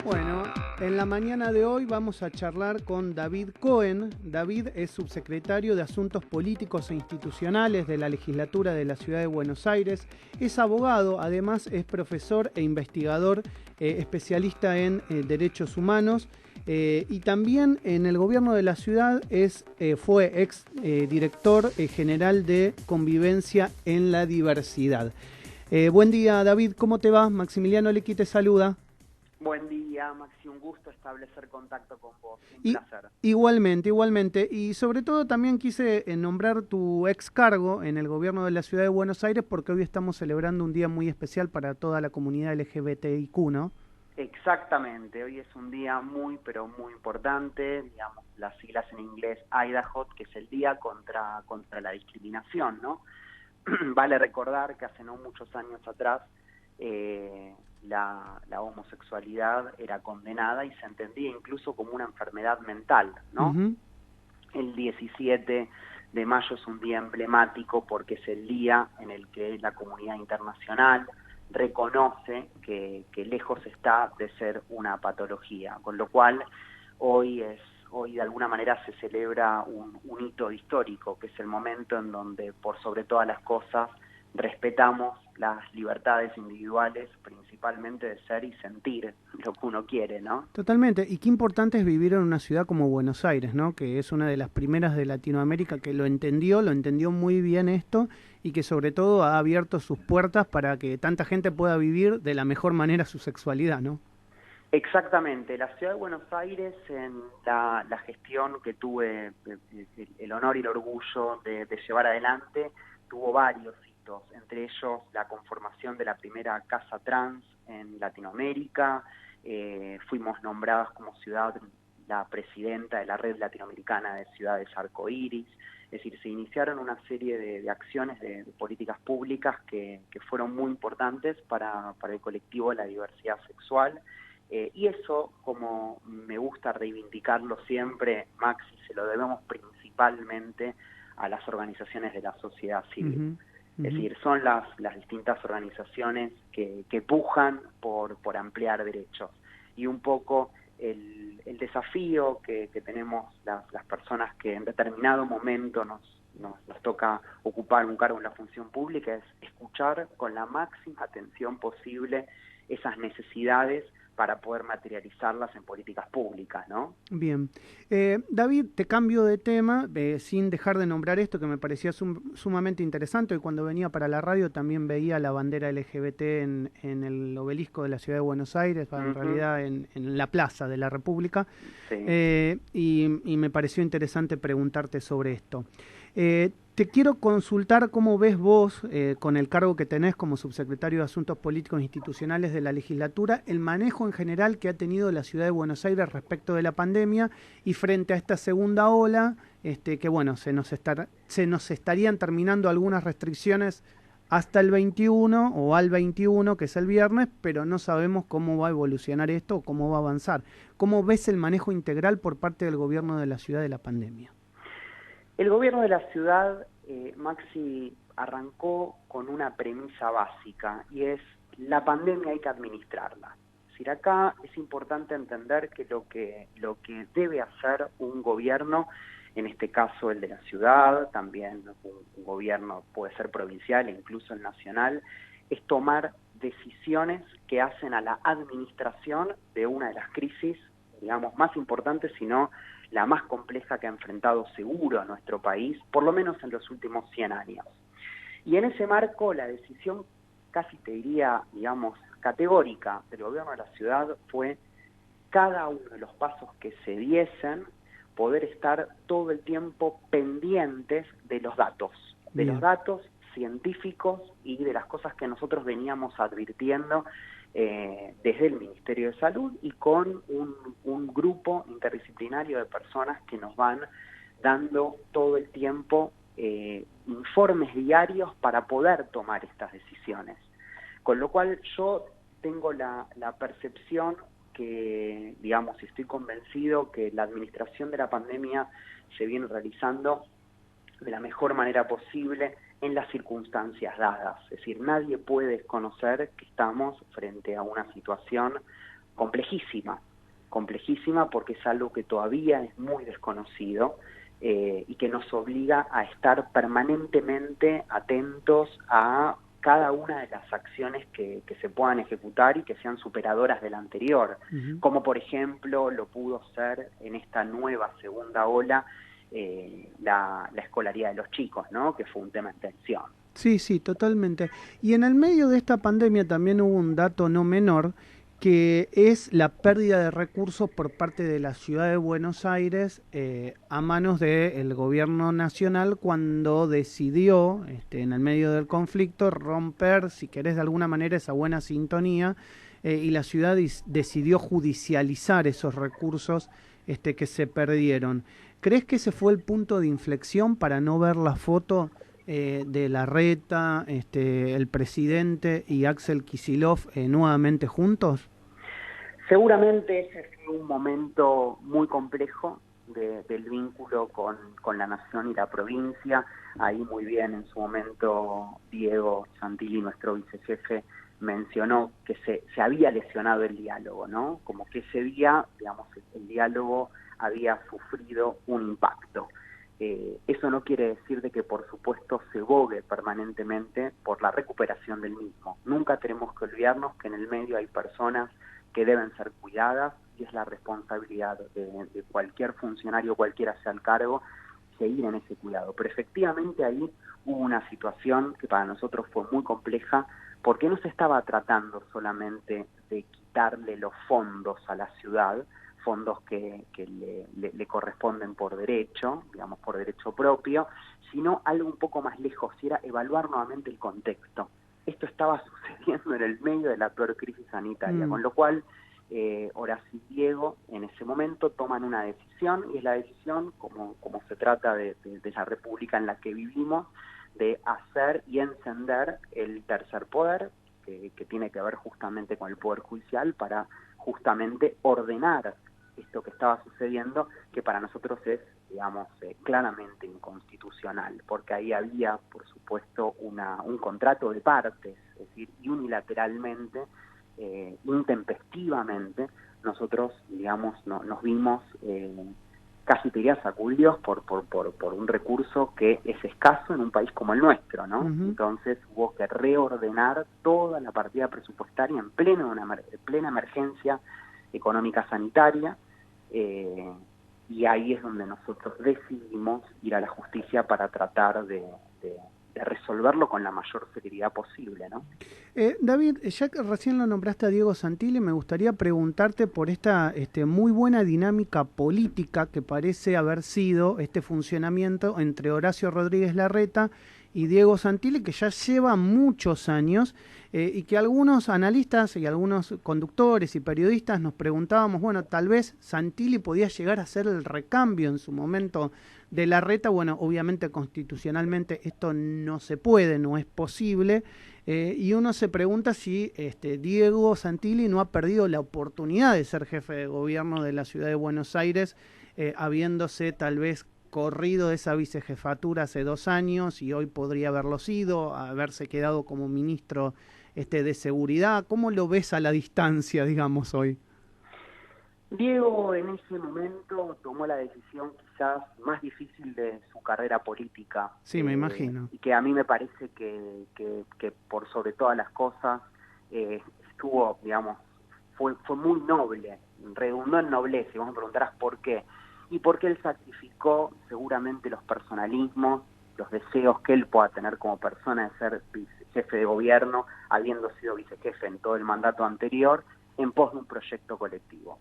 Bueno, en la mañana de hoy vamos a charlar con David Cohen. David es subsecretario de Asuntos Políticos e Institucionales de la Legislatura de la Ciudad de Buenos Aires. Es abogado, además es profesor e investigador especialista en derechos humanos. Y también en el gobierno de la ciudad fue ex director general de Convivencia en la Diversidad. Buen día, David, ¿cómo te va? Maximiliano Lequi te saluda. Buen día, Maxi, un gusto establecer contacto con vos, un Y, placer. igualmente. Y sobre todo también quise nombrar tu ex cargo en el gobierno de la ciudad de Buenos Aires porque hoy estamos celebrando un día muy especial para toda la comunidad LGBTIQ, ¿no? Exactamente, hoy es un día muy, pero muy importante, digamos, las siglas en inglés IDAHOT, que es el Día contra la Discriminación, ¿no? Vale recordar que hace no muchos años atrás la homosexualidad era condenada y se entendía incluso como una enfermedad mental, ¿no? Uh-huh. El 17 de mayo es un día emblemático porque es el día en el que la comunidad internacional reconoce que lejos está de ser una patología, con lo cual hoy de alguna manera se celebra un hito histórico, que es el momento en donde por sobre todas las cosas respetamos las libertades individuales, principalmente de ser y sentir lo que uno quiere, ¿no? Totalmente. Y qué importante es vivir en una ciudad como Buenos Aires, ¿no? Que es una de las primeras de Latinoamérica que lo entendió muy bien esto y que sobre todo ha abierto sus puertas para que tanta gente pueda vivir de la mejor manera su sexualidad, ¿no? Exactamente, la Ciudad de Buenos Aires en la gestión que tuve el honor y el orgullo de llevar adelante, tuvo varios hitos, entre ellos la conformación de la primera casa trans en Latinoamérica, fuimos nombradas como ciudad la presidenta de la Red Latinoamericana de Ciudades Arcoíris, es decir, se iniciaron una serie de acciones de políticas públicas que fueron muy importantes para el colectivo de la diversidad sexual. Y eso, como me gusta reivindicarlo siempre, Maxi, se lo debemos principalmente a las organizaciones de la sociedad civil. Uh-huh, uh-huh. Es decir, son las distintas organizaciones que pujan por ampliar derechos. Y un poco el desafío que tenemos las personas que en determinado momento nos toca ocupar un cargo en la función pública es escuchar con la máxima atención posible esas necesidades para poder materializarlas en políticas públicas, ¿no? Bien. David, te cambio de tema, sin dejar de nombrar esto que me parecía sumamente interesante. Y cuando venía para la radio también veía la bandera LGBT en el obelisco de la ciudad de Buenos Aires, en realidad en la plaza de la República. Sí. Y me pareció interesante preguntarte sobre esto. Te quiero consultar cómo ves vos, con el cargo que tenés como subsecretario de Asuntos Políticos e Institucionales de la legislatura, el manejo en general que ha tenido la ciudad de Buenos Aires respecto de la pandemia y frente a esta segunda ola, que bueno, se nos estarían terminando algunas restricciones hasta el 21 o al 21, que es el viernes, pero no sabemos cómo va a evolucionar esto o cómo va a avanzar. ¿Cómo ves el manejo integral por parte del gobierno de la ciudad de la pandemia? El gobierno de la ciudad, Maxi, arrancó con una premisa básica y es la pandemia hay que administrarla. Es decir, acá es importante entender que lo que debe hacer un gobierno, en este caso el de la ciudad, también un gobierno puede ser provincial e incluso el nacional, es tomar decisiones que hacen a la administración de una de las crisis, digamos, más importantes, sino la más compleja que ha enfrentado seguro a nuestro país, por lo menos en los últimos 100 años. Y en ese marco, la decisión, casi te diría, digamos, categórica del gobierno de la ciudad fue cada uno de los pasos que se diesen, poder estar todo el tiempo pendientes de los datos científicos y de las cosas que nosotros veníamos advirtiendo desde el Ministerio de Salud y con un grupo interdisciplinario de personas que nos van dando todo el tiempo informes diarios para poder tomar estas decisiones. Con lo cual yo tengo la percepción que, digamos, estoy convencido que la administración de la pandemia se viene realizando de la mejor manera posible en las circunstancias dadas. Es decir, nadie puede desconocer que estamos frente a una situación complejísima porque es algo que todavía es muy desconocido y que nos obliga a estar permanentemente atentos a cada una de las acciones que se puedan ejecutar y que sean superadoras de la anterior, como por ejemplo lo pudo ser en esta nueva segunda ola la escolaridad de los chicos, ¿no? Que fue un tema en tensión. Sí, sí, totalmente. Y en el medio de esta pandemia también hubo un dato no menor, que es la pérdida de recursos por parte de la ciudad de Buenos Aires a manos del gobierno nacional cuando decidió, en el medio del conflicto, romper, si querés, de alguna manera esa buena sintonía y la ciudad decidió judicializar esos recursos que se perdieron. ¿Crees que ese fue el punto de inflexión para no ver la foto de Larreta, el presidente y Axel Kicillof nuevamente juntos? Seguramente ese fue un momento muy complejo del vínculo con la nación y la provincia. Ahí muy bien en su momento Diego Santilli, nuestro vicejefe, mencionó que se había lesionado el diálogo, ¿no? Como que ese día, digamos, el diálogo había sufrido un impacto. Eso no quiere decir de que por supuesto se bogue permanentemente por la recuperación del mismo. Nunca tenemos que olvidarnos que en el medio hay personas que deben ser cuidadas y es la responsabilidad de cualquier funcionario, cualquiera sea el cargo, seguir en ese cuidado. Pero efectivamente ahí hubo una situación que para nosotros fue muy compleja porque no se estaba tratando solamente de quitarle los fondos a la ciudad, fondos que le corresponden por derecho, digamos por derecho propio, sino algo un poco más lejos, y era evaluar nuevamente el contexto. Esto estaba sucediendo en el medio de la peor crisis sanitaria, con lo cual Horacio y Diego en ese momento toman una decisión, y es la decisión, como se trata de la república en la que vivimos, de hacer y encender el tercer poder, que tiene que ver justamente con el Poder Judicial, para justamente ordenar esto que estaba sucediendo, que para nosotros es, digamos, claramente inconstitucional, porque ahí había, por supuesto, un contrato de partes, es decir, y unilateralmente, intempestivamente, nosotros, digamos, nos vimos casi te diría sacudidos por un recurso que es escaso en un país como el nuestro, ¿no? Entonces hubo que reordenar toda la partida presupuestaria en plena emergencia económica sanitaria, y ahí es donde nosotros decidimos ir a la justicia para tratar de resolverlo con la mayor celeridad posible, ¿no? David, ya que recién lo nombraste a Diego Santilli, me gustaría preguntarte por esta muy buena dinámica política que parece haber sido este funcionamiento entre Horacio Rodríguez Larreta y Diego Santilli, que ya lleva muchos años y que algunos analistas y algunos conductores y periodistas nos preguntábamos, bueno, tal vez Santilli podía llegar a ser el recambio en su momento de Larreta. Bueno, obviamente constitucionalmente esto no se puede, no es posible, y uno se pregunta si Diego Santilli no ha perdido la oportunidad de ser jefe de gobierno de la ciudad de Buenos Aires, habiéndose tal vez corrido de esa vicejefatura hace 2 años y hoy podría haberlo sido, haberse quedado como ministro de Seguridad. ¿Cómo lo ves a la distancia, digamos, hoy? Diego en ese momento tomó la decisión quizás más difícil de su carrera política. Sí, me imagino. Y que a mí me parece que por sobre todas las cosas estuvo, digamos, fue muy noble, redundó en nobleza, y vos me preguntarás por qué. Y porque él sacrificó seguramente los personalismos, los deseos que él pueda tener como persona de ser jefe de gobierno, habiendo sido vicejefe en todo el mandato anterior, en pos de un proyecto colectivo.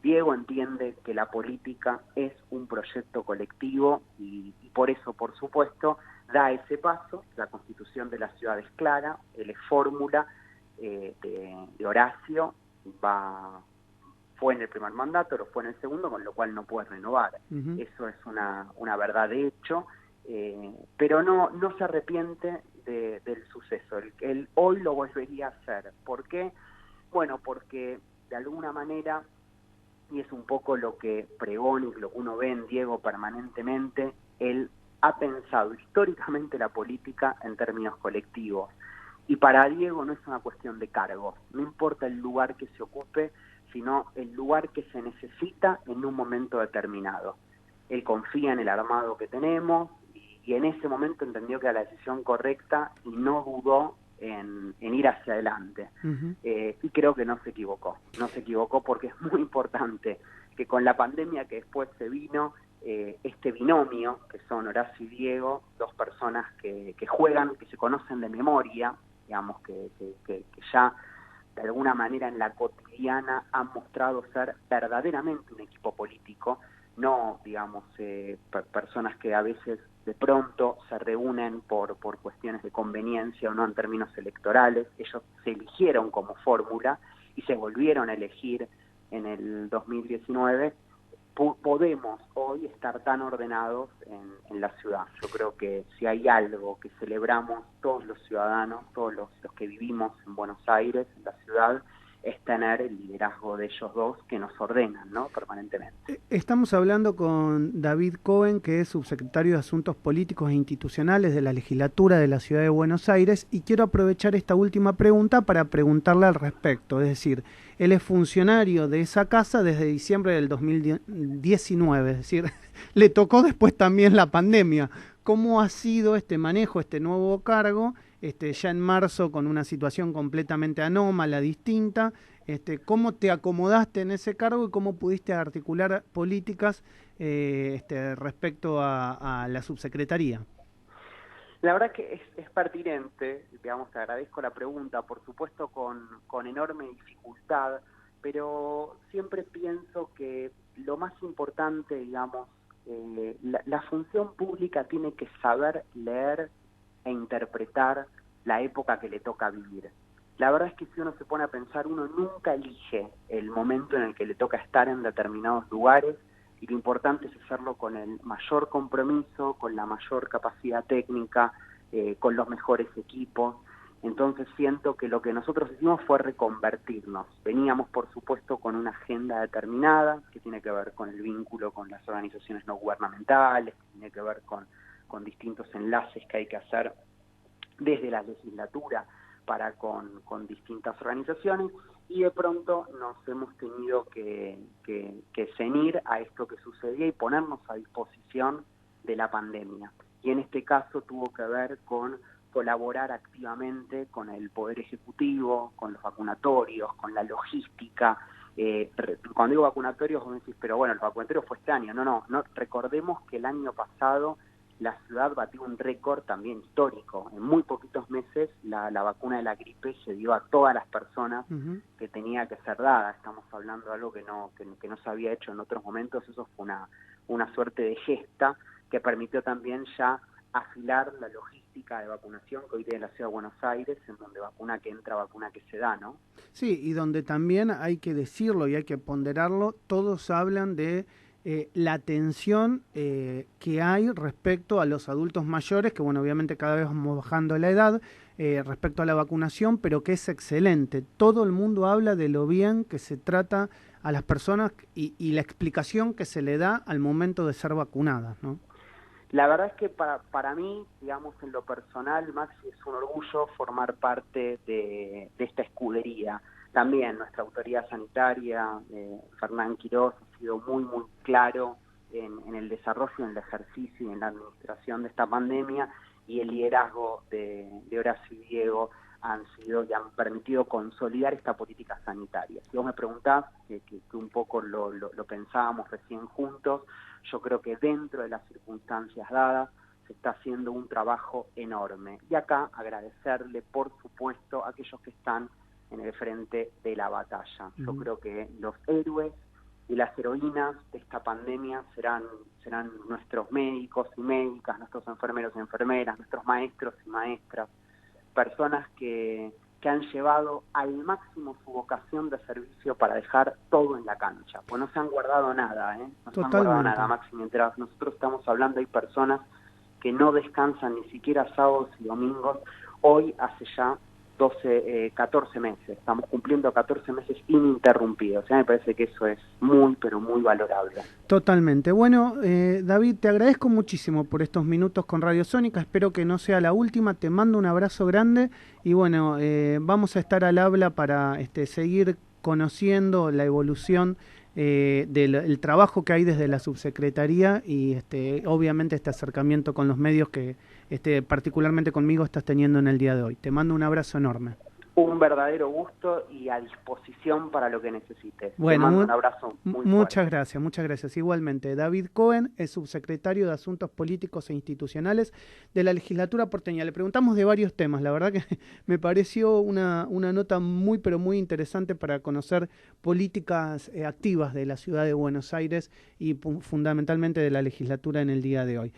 Diego entiende que la política es un proyecto colectivo y por eso, por supuesto, da ese paso. La Constitución de la ciudad es clara, él es fórmula de Horacio, fue en el primer mandato, lo fue en el segundo, con lo cual no puede renovar. Eso es una verdad de hecho, pero no se arrepiente del suceso. Él hoy lo volvería a hacer. ¿Por qué? Bueno, porque de alguna manera, y es un poco lo que pregona y lo que uno ve en Diego permanentemente, él ha pensado históricamente la política en términos colectivos. Y para Diego no es una cuestión de cargo, no importa el lugar que se ocupe, sino el lugar que se necesita en un momento determinado. Él confía en el armado que tenemos y en ese momento entendió que era la decisión correcta y no dudó en ir hacia adelante. Y creo que no se equivocó porque es muy importante que con la pandemia que después se vino, este binomio, que son Horacio y Diego, dos personas que juegan, que se conocen de memoria, digamos, que ya de alguna manera en la cotidiana han mostrado ser verdaderamente un equipo político, no, digamos, personas que a veces de pronto se reúnen por cuestiones de conveniencia o no en términos electorales. Ellos se eligieron como fórmula y se volvieron a elegir en el 2019. Podemos hoy estar tan ordenados en la ciudad. Yo creo que si hay algo que celebramos todos los ciudadanos, todos los que vivimos en Buenos Aires, en la ciudad, es tener el liderazgo de ellos dos que nos ordenan, ¿no?, permanentemente. Estamos hablando con David Cohen, que es subsecretario de Asuntos Políticos e Institucionales de la Legislatura de la Ciudad de Buenos Aires, y quiero aprovechar esta última pregunta para preguntarle al respecto. Es decir, él es funcionario de esa casa desde diciembre del 2019, es decir, le tocó después también la pandemia. ¿Cómo ha sido este manejo, este nuevo cargo, ya en marzo con una situación completamente anómala, distinta? ¿Cómo te acomodaste en ese cargo y cómo pudiste articular políticas respecto a la subsecretaría? La verdad que es pertinente, digamos, te agradezco la pregunta, por supuesto con enorme dificultad, pero siempre pienso que lo más importante, digamos, la función pública tiene que saber leer e interpretar la época que le toca vivir. La verdad es que si uno se pone a pensar, uno nunca elige el momento en el que le toca estar en determinados lugares, y lo importante es hacerlo con el mayor compromiso, con la mayor capacidad técnica, con los mejores equipos. Entonces siento que lo que nosotros hicimos fue reconvertirnos. Veníamos, por supuesto, con una agenda determinada, que tiene que ver con el vínculo con las organizaciones no gubernamentales, que tiene que ver con distintos enlaces que hay que hacer desde la legislatura para con distintas organizaciones, y de pronto nos hemos tenido que ceñir a esto que sucedía y ponernos a disposición de la pandemia. Y en este caso tuvo que ver con colaborar activamente con el Poder Ejecutivo, con los vacunatorios, con la logística. Cuando digo vacunatorios, vos me decís, pero bueno, el vacunatorio fue este año. No, recordemos que el año pasado la ciudad batió un récord también histórico. En muy poquitos meses la vacuna de la gripe se dio a todas las personas que tenía que ser dada. Estamos hablando de algo que no se había hecho en otros momentos. Eso fue una suerte de gesta que permitió también ya afilar la logística de vacunación que hoy tiene la Ciudad de Buenos Aires, en donde vacuna que entra, vacuna que se da, ¿no? Sí, y donde también hay que decirlo y hay que ponderarlo, todos hablan de la atención que hay respecto a los adultos mayores, que bueno, obviamente cada vez vamos bajando la edad, respecto a la vacunación, pero que es excelente. Todo el mundo habla de lo bien que se trata a las personas y la explicación que se le da al momento de ser vacunadas, ¿no? La verdad es que para mí, digamos, en lo personal, Maxi, es un orgullo formar parte de esta escudería. También nuestra autoridad sanitaria, Fernán Quirós, ha sido muy, muy claro en el desarrollo, en el ejercicio y en la administración de esta pandemia, y el liderazgo de Horacio y Diego han sido y han permitido consolidar esta política sanitaria. Si vos me preguntás, que un poco lo pensábamos recién juntos, yo creo que dentro de las circunstancias dadas se está haciendo un trabajo enorme. Y acá agradecerle, por supuesto, a aquellos que están en el frente de la batalla. Yo creo que los héroes y las heroínas de esta pandemia serán nuestros médicos y médicas, nuestros enfermeros y enfermeras, nuestros maestros y maestras, personas que han llevado al máximo su vocación de servicio para dejar todo en la cancha. Pues no se han guardado nada, no se han guardado nada, Maxi. Mientras nosotros estamos hablando, hay personas que no descansan ni siquiera sábados y domingos. Hoy hace ya 14 meses. Estamos cumpliendo 14 meses ininterrumpidos. Me parece que eso es muy, pero muy valorable. Totalmente. Bueno, David, te agradezco muchísimo por estos minutos con Radio Sónica. Espero que no sea la última. Te mando un abrazo grande y bueno, vamos a estar al habla para seguir conociendo la evolución del trabajo que hay desde la subsecretaría y obviamente este acercamiento con los medios que particularmente conmigo estás teniendo en el día de hoy. Te mando un abrazo enorme. Un verdadero gusto y a disposición para lo que necesites. Bueno, te mando un abrazo muy muchas fuerte. muchas gracias. Igualmente, David Cohen es subsecretario de Asuntos Políticos e Institucionales de la legislatura porteña. Le preguntamos de varios temas, la verdad que me pareció una nota muy, pero muy interesante para conocer políticas activas de la ciudad de Buenos Aires y fundamentalmente de la legislatura en el día de hoy.